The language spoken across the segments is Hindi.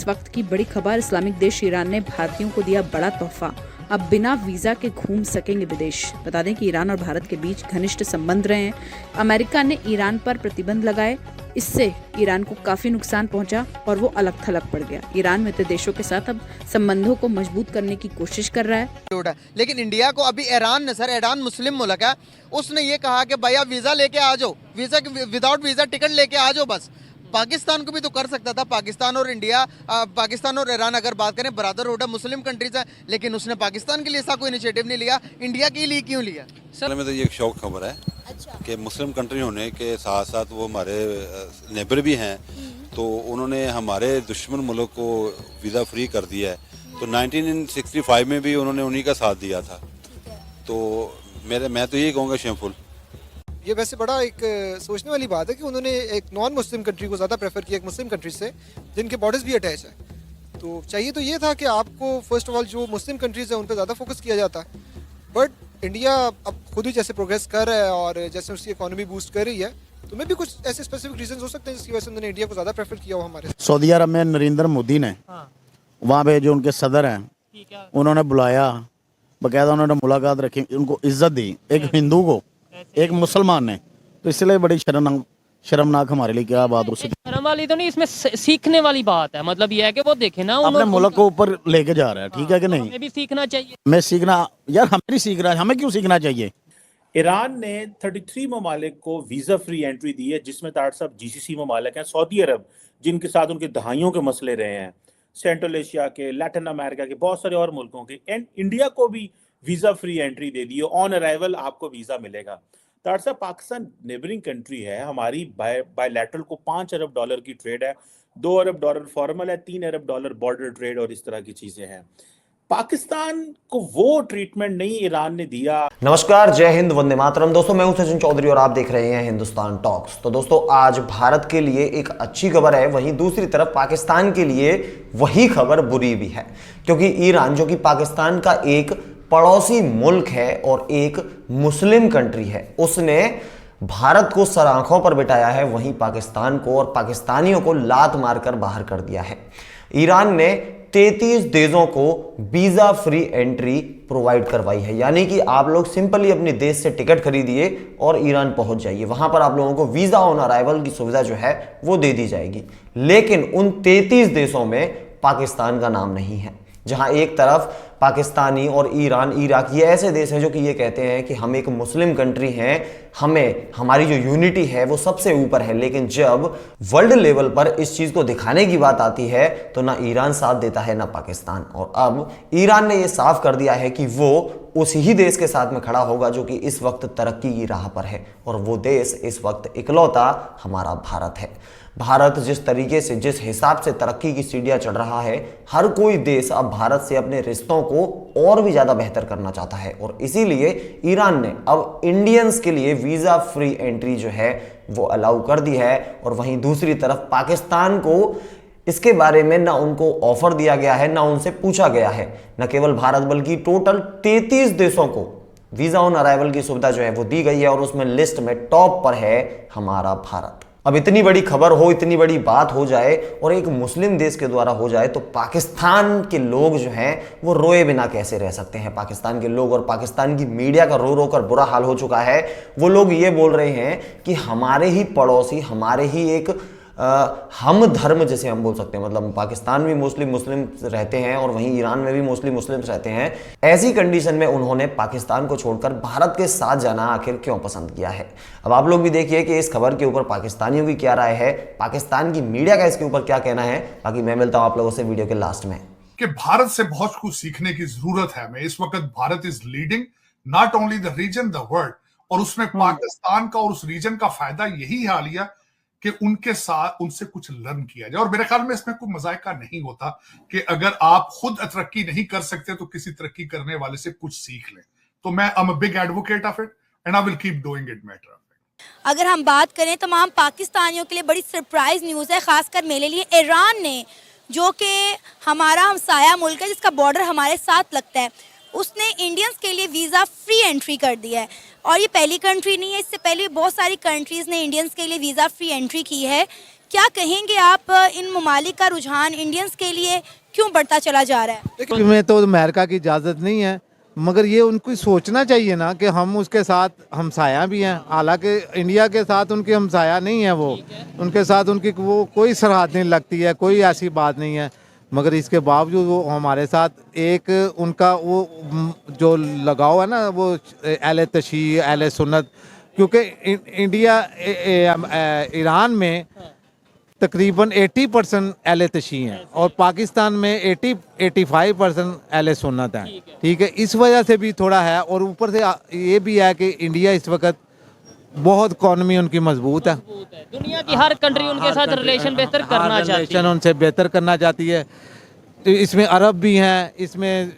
इस वक्त की बड़ी खबर, इस्लामिक देश ईरान ने भारतीयों को दिया बड़ा तोहफा। अब बिना वीजा के घूम सकेंगे विदेश। बता दें कि ईरान और भारत के बीच घनिष्ठ संबंध रहे हैं। अमेरिका ने ईरान पर प्रतिबंध लगाए, इससे ईरान को काफी नुकसान पहुंचा और वो अलग थलग पड़ गया। ईरान मित्र देशों के साथ अब संबंधों को मजबूत करने की कोशिश कर रहा है। लेकिन इंडिया को अभी ईरान मुस्लिम मुल्क है, उसने ये कहा कि भैया वीजा लेके आ जाओ, विदाउट वीजा टिकट लेके आ जाओ। बस पाकिस्तान को भी तो कर सकता था। पाकिस्तान और ईरान अगर बात करें ब्रदरहुड है, मुस्लिम कंट्रीज है, लेकिन उसने पाकिस्तान के लिए ऐसा कोई इनिशिएटिव नहीं लिया। इंडिया के लिए क्यों लिया? सर में तो ये एक शौक खबर है कि मुस्लिम कंट्री होने के साथ साथ वो हमारे नेबर भी हैं, तो उन्होंने हमारे दुश्मन मुल्क को वीज़ा फ्री कर दिया है। तो 1965 में भी उन्होंने उन्हीं का साथ दिया था। तो मैं तो यही कहूँगा शेमफुल। ये वैसे बड़ा एक सोचने वाली बात है कि उन्होंने एक नॉन मुस्लिम कंट्री को ज़्यादा प्रेफर किया एक मुस्लिम कंट्री से, जिनके बॉर्डर्स भी अटैच है। तो चाहिए तो ये था कि आपको फर्स्ट ऑफ ऑल जो मुस्लिम कंट्रीज हैं उन पर ज़्यादा फोकस किया जाता है। बट इंडिया अब खुद ही जैसे प्रोग्रेस कर रहा है और जैसे उसकी इकोनॉमी बूस्ट कर रही है, तो मैं भी कुछ ऐसे स्पेसिफिक रीजन हो सकते हैं जिसकी वजह से उन्होंने इंडिया को ज़्यादा प्रेफर किया हो हमारे। सऊदी अरब में नरेंद्र मोदी ने वहाँ पे जो उनके सदर हैं उन्होंने बुलाया, बाकायदा उन्होंने मुलाकात रखी, उनको इज्जत दी, एक हिंदू को एक मुसलमान ने। तो इसलिए बड़ी शर्मनाक हमारे लिए क्या बात हो सकती है। शर्म वाली तो नहीं, इसमें सीखने वाली बात है। मतलब ये है कि वो देखे ना अपने मुल्क को ऊपर लेके जा रहा है, ठीक है कि नहीं? हमें भी सीखना चाहिए। मैं सीखना यार, हमें नहीं सीख रहा है, हमें क्यों सीखना चाहिए? ईरान ने 33 ममालिक को वीजा फ्री एंट्री दी है, जिसमें सब जीसीसी ममालिक हैं, सऊदी अरब जिनके साथ उनके दहाइयों के मसले रहे हैं, सेंट्रल एशिया के, लैटिन अमेरिका के, बहुत सारे और मुल्कों के, एंड इंडिया को भी वीजा फ्री एंट्री दे दी है। ऑन अराइवल आपको वीजा मिलेगा। पाकिस्तान नेबरिंग कंट्री है हमारी, बायलैटरल को $5 अरब की ट्रेड है, $2 अरब फॉर्मल है, $3 अरब बॉर्डर ट्रेड और इस तरह की चीजें हैं। पाकिस्तान को वो ट्रीटमेंट नहीं ईरान ने दिया। नमस्कार, जय हिंद, वंदे मातरम। दोस्तों मैं हूं सचिन चौधरी और आप देख रहे हैं हिंदुस्तान टॉक्स। तो दोस्तों आज भारत के लिए एक अच्छी खबर है, वहीं दूसरी तरफ पाकिस्तान के लिए वही खबर बुरी भी है, क्योंकि ईरान जो कि पाकिस्तान का एक पड़ोसी मुल्क है और एक मुस्लिम कंट्री है, उसने भारत को सर आंखों पर बिठाया है, वहीं पाकिस्तान को और पाकिस्तानियों को लात मारकर बाहर कर दिया है। ईरान ने 33 देशों को वीजा फ्री एंट्री प्रोवाइड करवाई है, यानी कि आप लोग सिंपली अपने देश से टिकट खरीदिए और ईरान पहुंच जाइए, वहां पर आप लोगों को वीजा ऑन अराइवल की सुविधा जो है वो दे दी जाएगी। लेकिन उन 33 देशों में पाकिस्तान का नाम नहीं है, जहां एक तरफ पाकिस्तानी और ईरान, इराक, ये ऐसे देश हैं जो कि ये कहते हैं कि हम एक मुस्लिम कंट्री हैं, हमारी जो यूनिटी है वो सबसे ऊपर है। लेकिन जब वर्ल्ड लेवल पर इस चीज को दिखाने की बात आती है तो ना ईरान साथ देता है ना पाकिस्तान। और अब ईरान ने ये साफ कर दिया है कि वो उस ही देश के साथ में खड़ा होगा जो कि इस वक्त तरक्की की राह पर है, और वो देश इस वक्त इकलौता हमारा भारत है। भारत जिस तरीके से, जिस हिसाब से तरक्की की सीढ़ियां चढ़ रहा है, हर कोई देश अब भारत से अपने रिश्तों को और भी ज्यादा बेहतर करना चाहता है, और इसीलिए ईरान ने अब इंडियंस के लिए वीजा फ्री एंट्री जो है वो अलाउ कर दी है। और वहीं दूसरी तरफ पाकिस्तान को इसके बारे में ना उनको ऑफर दिया गया है, ना उनसे पूछा गया है। न केवल भारत बल्कि टोटल 33 देशों को वीजा ऑन अराइवल की सुविधा जो है वो दी गई है, और उसमें लिस्ट में टॉप पर है हमारा भारत। अब इतनी बड़ी खबर हो, इतनी बड़ी बात हो जाए और एक मुस्लिम देश के द्वारा हो जाए, तो पाकिस्तान के लोग जो हैं वो रोए बिना कैसे रह सकते हैं? पाकिस्तान के लोग और पाकिस्तान की मीडिया का रो रो कर बुरा हाल हो चुका है। वो लोग ये बोल रहे हैं कि हमारे ही पड़ोसी, हमारे ही एक हम धर्म जैसे हम बोल सकते हैं, मतलब पाकिस्तान में मुस्लिम रहते हैं और वहीं ईरान में भी मुस्लिम रहते हैं। ऐसी कंडीशन में उन्होंने पाकिस्तान को छोड़कर भारत के साथ जाना आखिर क्यों पसंद किया है? अब आप लोग भी देखिए कि इस खबर के ऊपर पाकिस्तानियों की क्या राय है, पाकिस्तान की मीडिया का इसके ऊपर क्या कहना है। बाकी मैं मिलता हूं आप लोगों से वीडियो के लास्ट में। कि भारत से बहुत कुछ सीखने की जरूरत है हमें। इस वक्त Bharat is leading not only the region, the world, और उसमें पाकिस्तान का और उस रीजन का फायदा यही हाल लिया कि उनके साथ उनसे कुछ लर्न किया जाए। और मेरे ख्याल में इसमें कोई मजायका नहीं होता कि अगर आप खुद तरक्की नहीं कर सकते तो किसी तरक्की करने वाले से कुछ सीख लें। तो मैं am a big advocate of it and I will keep doing it matter of it. अगर हम बात करें तमाम पाकिस्तानियों के लिए बड़ी सरप्राइज न्यूज़ है, खासकर मेरे लिए। ईरान ने, जो कि हमारा हमसाया मुल्क है, जिसका बॉर्डर हमारे साथ लगता है, उसने इंडियंस के लिए वीज़ा फ्री एंट्री कर दिया है। और ये पहली कंट्री नहीं है, इससे पहले बहुत सारी कंट्रीज़ ने इंडियंस के लिए वीज़ा फ्री एंट्री की है। क्या कहेंगे आप इन ममालिक का रुझान इंडियंस के लिए क्यों बढ़ता चला जा रहा है? देखिए, में तो अमेरिका की इजाज़त नहीं है, मगर ये उनको सोचना चाहिए ना कि हम उसके साथ हमसाया भी हैं। हालांकि इंडिया के साथ उनकी हमसाया नहीं है, वो उनके साथ उनकी वो कोई सरहद नहीं लगती है, कोई ऐसी बात नहीं है। मगर इसके बावजूद वो हमारे साथ एक उनका वो जो लगाव है ना, वो अहले तशी अहले सुन्नत, क्योंकि इंडिया ईरान में तकरीबन 80% अहले तशी हैं और पाकिस्तान में 85% अहले सुन्नत हैं। ठीक है, इस वजह से भी थोड़ा है। और ऊपर से ये भी है कि इंडिया इस वक्त बहुत इकॉनमी उनकी मजबूत है। दुनिया की हर कंट्री उनके साथ रिलेशन बेहतर करना चाहती है, उनसे बेहतर करना चाहती है। इसमें अरब भी हैं, इसमें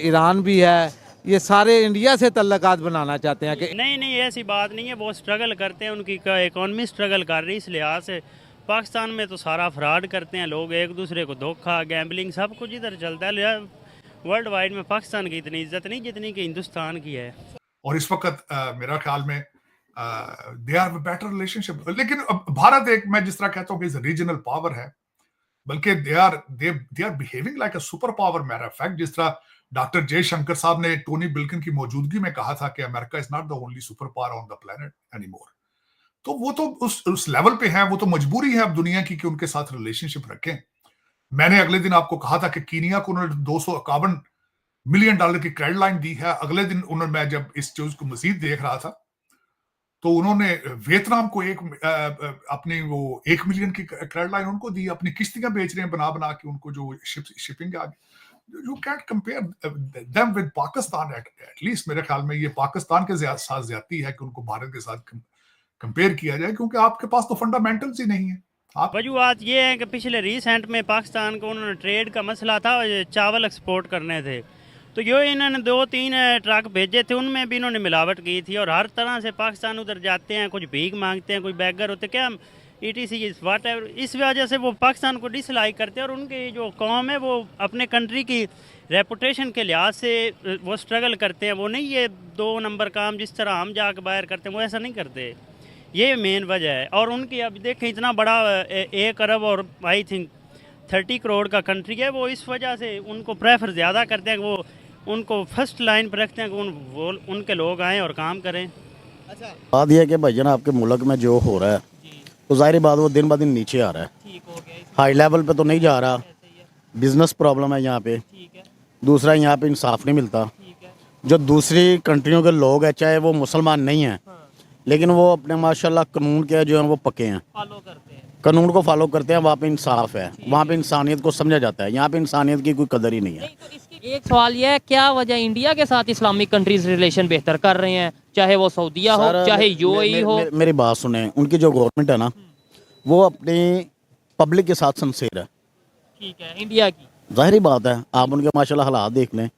ईरान भी है, ये सारे इंडिया से तल्लकात बनाना चाहते हैं कि नहीं ऐसी बात नहीं है। वो स्ट्रगल करते हैं, उनकी इकॉनमी स्ट्रगल कर रही है, इस लिहाज से पाकिस्तान में तो सारा फ्रॉड करते हैं लोग, एक दूसरे को धोखा गैम्बलिंग सब कुछ इधर चलता है। वर्ल्ड वाइड में पाकिस्तान की इतनी इज्जत नहीं जितनी कि हिंदुस्तान की है। और इस वक्त मेरा ख्याल में दे आर बेटर रिलेशनशिप। लेकिन भारत एक, मैं जिस तरह कहता हूँ कि रीजनल पावर है, बल्कि they are behaving like a super power. Matter of fact, जिस तरह डॉक्टर जयशंकर साहब ने टोनी बिल्किन की मौजूदगी में कहा था कि America is not the only super power on the planet anymore, तो वो तो उस लेवल पे है, वो तो मजबूरी है अब दुनिया की कि उनके साथ रिलेशनशिप रखें। मैंने अगले दिन आपको कहा था कि कीनिया को उन्होंने $251 मिलियन की क्रेडिट लाइन दी है। अगले दिन उन्होंने, मैं जब इस चीज को मजीद देख रहा था, तो उन्होंने वियतनाम को अपनी वो 1 मिलियन की क्रेडिट लाइन उनको दी। अपनी किश्तियां बेच रहे हैं बना बना के उनको, जो शिपिंग आ गई। You can't compare them with Pakistan. At least मेरे ख्याल में ये पाकिस्तान के साथ ज्यादती है कि उनको भारत के साथ कंपेयर किया जाए, क्योंकि आपके पास तो फंडामेंटल्स ही नहीं है। वजूहत ये है कि पिछले रिसेंट में पाकिस्तान को उन्होंने ट्रेड का मसला था, चावल एक्सपोर्ट करने थे, तो जो इन्होंने 2-3 ट्रक भेजे थे, उनमें भी इन्होंने मिलावट की थी। और हर तरह से पाकिस्तान उधर जाते हैं, कुछ भीख मांगते हैं, कोई बैगर होते क्या ETC वाट एवर। इस वजह से वो पाकिस्तान को डिसलाइक करते हैं और उनकी जो कौम है वो अपने कंट्री की रेपुटेशन के लिहाज से वो स्ट्रगल करते हैं। वो नहीं ये 2 नंबर काम जिस तरह हम जाकर बाहर करते हैं, वो ऐसा नहीं करते। ये मेन वजह है। और उनकी अब देखें, इतना बड़ा 1 अरब और आई थिंक 30 करोड़ का कंट्री है, वो इस वजह से उनको प्रेफर ज़्यादा करते हैं, वो उनको फर्स्ट लाइन पर रखते हैं कि उनके लोग आएँ और काम करें। अच्छा, बात यह है कि भाईजान आपके मुल्क में जो हो रहा है, तो जाहिर बात वो दिन ब दिन नीचे आ रहा है। हाई लेवल पे तो नहीं जा रहा, बिजनेस प्रॉब्लम है यहाँ पे। दूसरा, यहाँ पे इंसाफ नहीं मिलता। जो दूसरी कंट्रियों के लोग हैं, चाहे वो मुसलमान नहीं हैं, लेकिन वो अपने माशाल्लाह कानून के जो हैं वो पक्के हैं, कानून को फॉलो करते हैं। वहाँ पे इंसाफ है, वहाँ पे इंसानियत को समझा जाता है। यहाँ पे इंसानियत की कोई कदर ही नहीं है। एक सवाल यह है, क्या वजह इंडिया के साथ इस्लामिक कंट्रीज रिलेशन बेहतर कर रहे हैं, चाहे वो सऊदीया हो चाहे UAE हो? मेरी बात सुने, उनकी जो गवर्नमेंट है ना, वो अपनी पब्लिक के साथ सिंसियर है। ठीक है, इंडिया की जाहिर बात है। आप उनके माशाल्लाह हालात देख लें,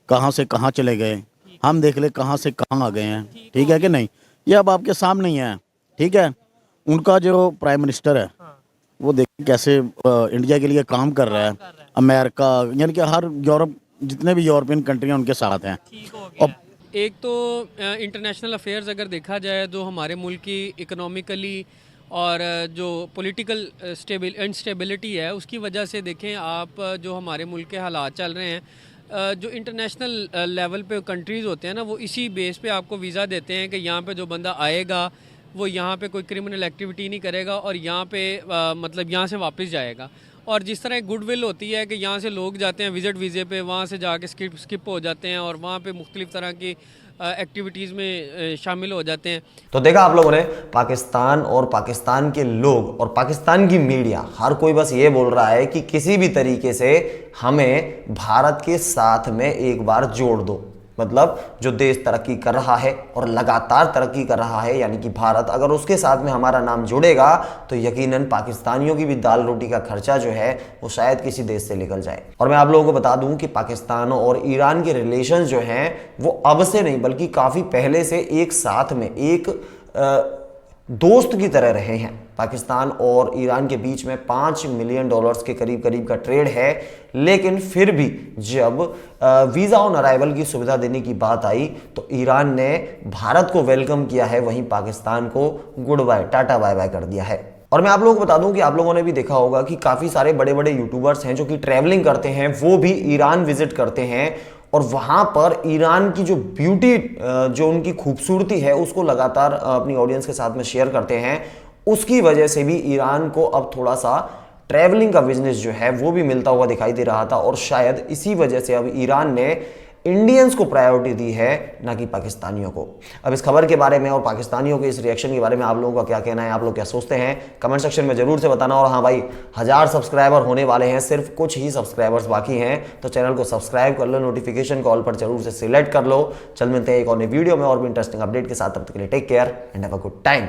कहाँ से कहाँ चले गए, हम देख लें कहाँ से कहाँ आ गए हैं। ठीक है कि नहीं, ये अब आपके सामने ही है। ठीक है, उनका जो प्राइम मिनिस्टर है, वो देखिए कैसे इंडिया के लिए काम कर रहा है। अमेरिका, यानी कि हर यूरोप, जितने भी यूरोपियन कंट्री हैं उनके साथ हैं। और एक तो इंटरनेशनल अफेयर्स अगर देखा जाए तो हमारे मुल्क की इकोनॉमिकली और जो पॉलिटिकल इंस्टेबिलिटी है, उसकी वजह से देखें आप, जो हमारे मुल्क के हालात चल रहे हैं, जो इंटरनेशनल लेवल पे कंट्रीज़ होते हैं ना, वो इसी बेस पे आपको वीज़ा देते हैं कि यहाँ पे जो बंदा आएगा वो यहाँ पे कोई क्रिमिनल एक्टिविटी नहीं करेगा और यहाँ पे मतलब यहाँ से वापस जाएगा। और जिस तरह गुडविल होती है कि यहाँ से लोग जाते हैं विज़िट वीज़े पे, वहाँ से जाके स्किप हो जाते हैं और वहाँ पे मुख्तलिफ तरह की एक्टिविटीज़ में शामिल हो जाते हैं। तो देखा आप लोगों ने, पाकिस्तान और पाकिस्तान के लोग और पाकिस्तान की मीडिया, हर कोई बस ये बोल रहा है कि किसी भी तरीके से हमें भारत के साथ में एक बार जोड़ दो। मतलब जो देश तरक्की कर रहा है और लगातार तरक्की कर रहा है, यानी कि भारत, अगर उसके साथ में हमारा नाम जुड़ेगा तो यकीनन पाकिस्तानियों की भी दाल रोटी का खर्चा जो है वो शायद किसी देश से निकल जाए। और मैं आप लोगों को बता दूं कि पाकिस्तान और ईरान के रिलेशंस जो हैं वो अब से नहीं बल्कि काफ़ी पहले से एक साथ में एक दोस्त की तरह रहे हैं। पाकिस्तान और ईरान के बीच में $5 मिलियन के करीब का ट्रेड है, लेकिन फिर भी जब वीज़ा ऑन अराइवल की सुविधा देने की बात आई तो ईरान ने भारत को वेलकम किया है, वहीं पाकिस्तान को goodbye, tata bye bye कर दिया है। और मैं आप लोगों को बता दूं कि आप लोगों ने भी देखा होगा कि काफ़ी सारे बड़े बड़े यूट्यूबर्स हैं जो कि ट्रैवलिंग करते हैं, वो भी ईरान विजिट करते हैं और वहाँ पर ईरान की जो ब्यूटी, जो उनकी खूबसूरती है, उसको लगातार अपनी ऑडियंस के साथ में शेयर करते हैं। उसकी वजह से भी ईरान को अब थोड़ा सा ट्रैवलिंग का बिजनेस जो है वो भी मिलता हुआ दिखाई दे रहा था और शायद इसी वजह से अब ईरान ने इंडियंस को प्रायोरिटी दी है, ना कि पाकिस्तानियों को। अब इस खबर के बारे में और पाकिस्तानियों के इस रिएक्शन के बारे में आप लोगों का क्या कहना है, आप लोग क्या सोचते हैं, कमेंट सेक्शन में जरूर से बताना। और हाँ भाई, 1000 सब्सक्राइबर होने वाले हैं, सिर्फ कुछ ही सब्सक्राइबर्स बाकी हैं, तो चैनल को सब्सक्राइब कर लो, नोटिफिकेशन कॉल पर जरूर से सिलेक्ट कर लो। चल मिलते हैं एक और नई वीडियो में और भी इंटरेस्टिंग अपडेट के साथ। तब तक के लिए take care and have a good time.